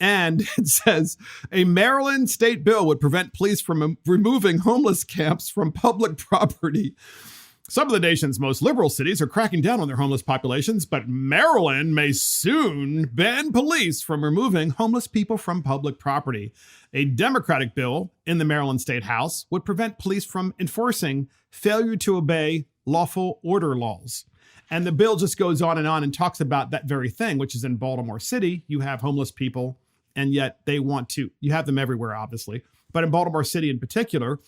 And it says a Maryland state bill would prevent police from removing homeless camps from public property. Some of the nation's most liberal cities are cracking down on their homeless populations, but Maryland may soon ban police from removing homeless people from public property. A Democratic bill in the Maryland State House would prevent police from enforcing failure to obey lawful order laws. And the bill just goes on and talks about that very thing, which is in Baltimore City. You have homeless people, and yet you have them everywhere, obviously, but in Baltimore City in particular.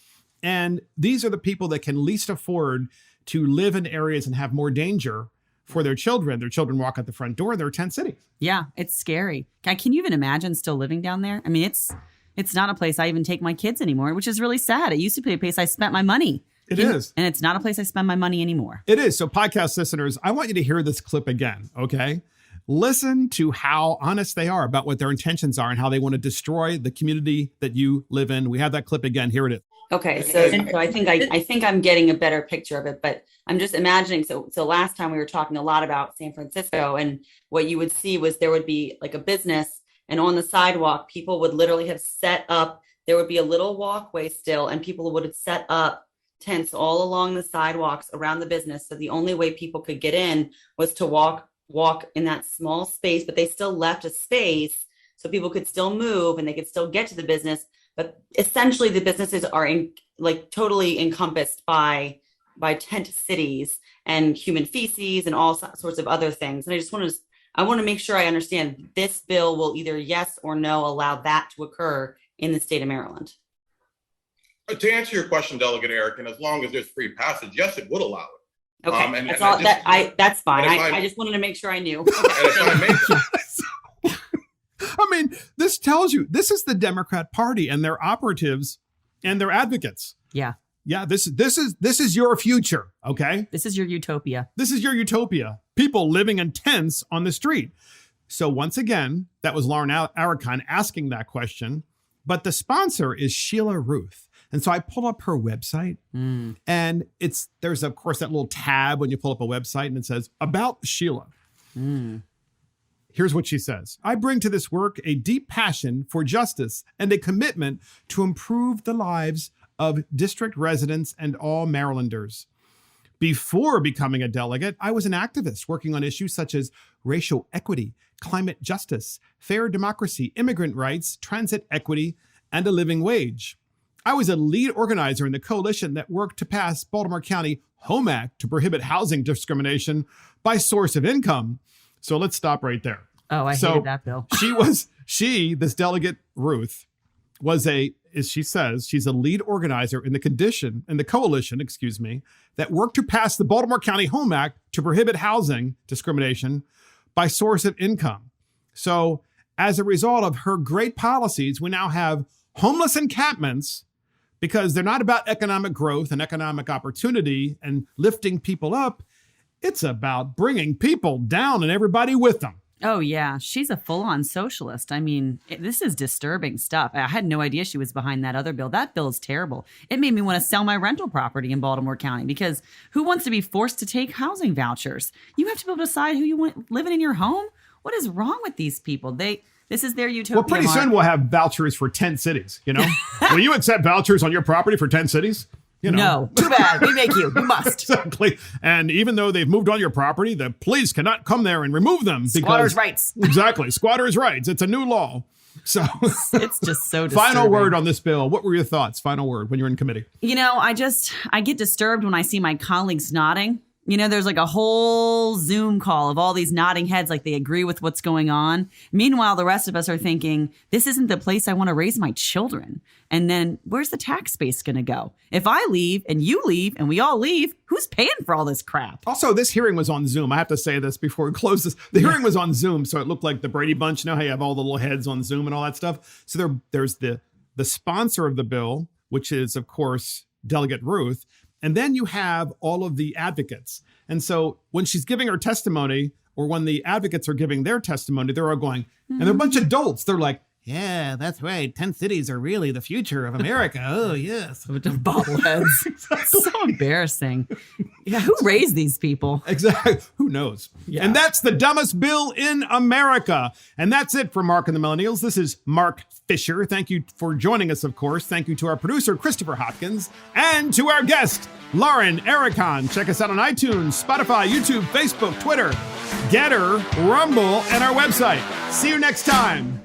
And these are the people that can least afford to live in areas and have more danger for their children. Their children walk out the front door in their tent city. Yeah, it's scary. Can you even imagine still living down there? I mean, it's not a place I even take my kids anymore, which is really sad. It used to be a place I spent my money. It is. And it's not a place I spend my money anymore. It is. So podcast listeners, I want you to hear this clip again, okay? Listen to how honest they are about what their intentions are and how they want to destroy the community that you live in. We have that clip again. Here it is. Okay, so I think I'm getting a better picture of it, but I'm just imagining. So last time we were talking a lot about San Francisco, and what you would see was there would be like a business, and on the sidewalk, people would literally have set up. There would be a little walkway still, and people would have set up tents all along the sidewalks around the business. So the only way people could get in was to walk in that small space, but they still left a space so people could still move and they could still get to the business. But essentially, the businesses are totally encompassed by tent cities and human feces and all sorts of other things. And I want to make sure I understand this bill will either yes or no allow that to occur in the state of Maryland. To answer your question, Delegate Eric, and as long as there's free passage, yes, it would allow it. Okay, that's fine. I just wanted to make sure I knew. I mean, this tells you this is the Democrat Party and their operatives and their advocates. Yeah. Yeah, this is your future, okay? This is your utopia. This is your utopia. People living in tents on the street. So once again, that was Lauren Aricon asking that question, but the sponsor is Sheila Ruth. And so I pull up her website and there's of course that little tab when you pull up a website and it says about Sheila. Here's what she says. I bring to this work a deep passion for justice and a commitment to improve the lives of district residents and all Marylanders. Before becoming a delegate, I was an activist working on issues such as racial equity, climate justice, fair democracy, immigrant rights, transit equity, and a living wage. I was a lead organizer in the coalition that worked to pass Baltimore County Home Act to prohibit housing discrimination by source of income. So let's stop right there. Oh, I hated that bill. This delegate Ruth as she says, she's a lead organizer in the coalition, that worked to pass the Baltimore County Home Act to prohibit housing discrimination by source of income. So as a result of her great policies, we now have homeless encampments because they're not about economic growth and economic opportunity and lifting people up. It's about bringing people down and everybody with them. Oh, yeah. She's a full-on socialist. I mean, this is disturbing stuff. I had no idea she was behind that other bill. That bill is terrible. It made me want to sell my rental property in Baltimore County because who wants to be forced to take housing vouchers? You have to be able to decide who you want living in your home. What is wrong with these people? This is their utopia. Well, pretty soon we'll have vouchers for 10 cities, Will you accept vouchers on your property for 10 cities? No, too bad. We make you. You must. Exactly. And even though they've moved on your property, the police cannot come there and remove them. Squatters' rights. Exactly. Squatters' rights. It's a new law. So it's just so disturbing. Final word on this bill. What were your thoughts? Final word when you're in committee. I get disturbed when I see my colleagues nodding. There's like a whole Zoom call of all these nodding heads like they agree with what's going on. Meanwhile, the rest of us are thinking, this isn't the place I want to raise my children. And then where's the tax base going to go? If I leave and you leave and we all leave, who's paying for all this crap? Also, this hearing was on Zoom. I have to say this before we close this. The hearing was on Zoom, so it looked like the Brady Bunch. How you have all the little heads on Zoom and all that stuff. So there's the sponsor of the bill, which is, of course, Delegate Ruth. And then you have all of the advocates. And so when she's giving her testimony or when the advocates are giving their testimony, they're all going, and they're a bunch of adults. They're like, Yeah, that's right. Tent cities are really the future of America. Oh, yes. With the bobbleheads. So embarrassing. Yeah, who raised these people? Exactly. Who knows? Yeah. And that's the dumbest bill in America. And that's it for Mark and the Millennials. This is Mark Fisher. Thank you for joining us, of course. Thank you to our producer, Christopher Hopkins, and to our guest, Lauren Aricon. Check us out on iTunes, Spotify, YouTube, Facebook, Twitter, Getter, Rumble, and our website. See you next time.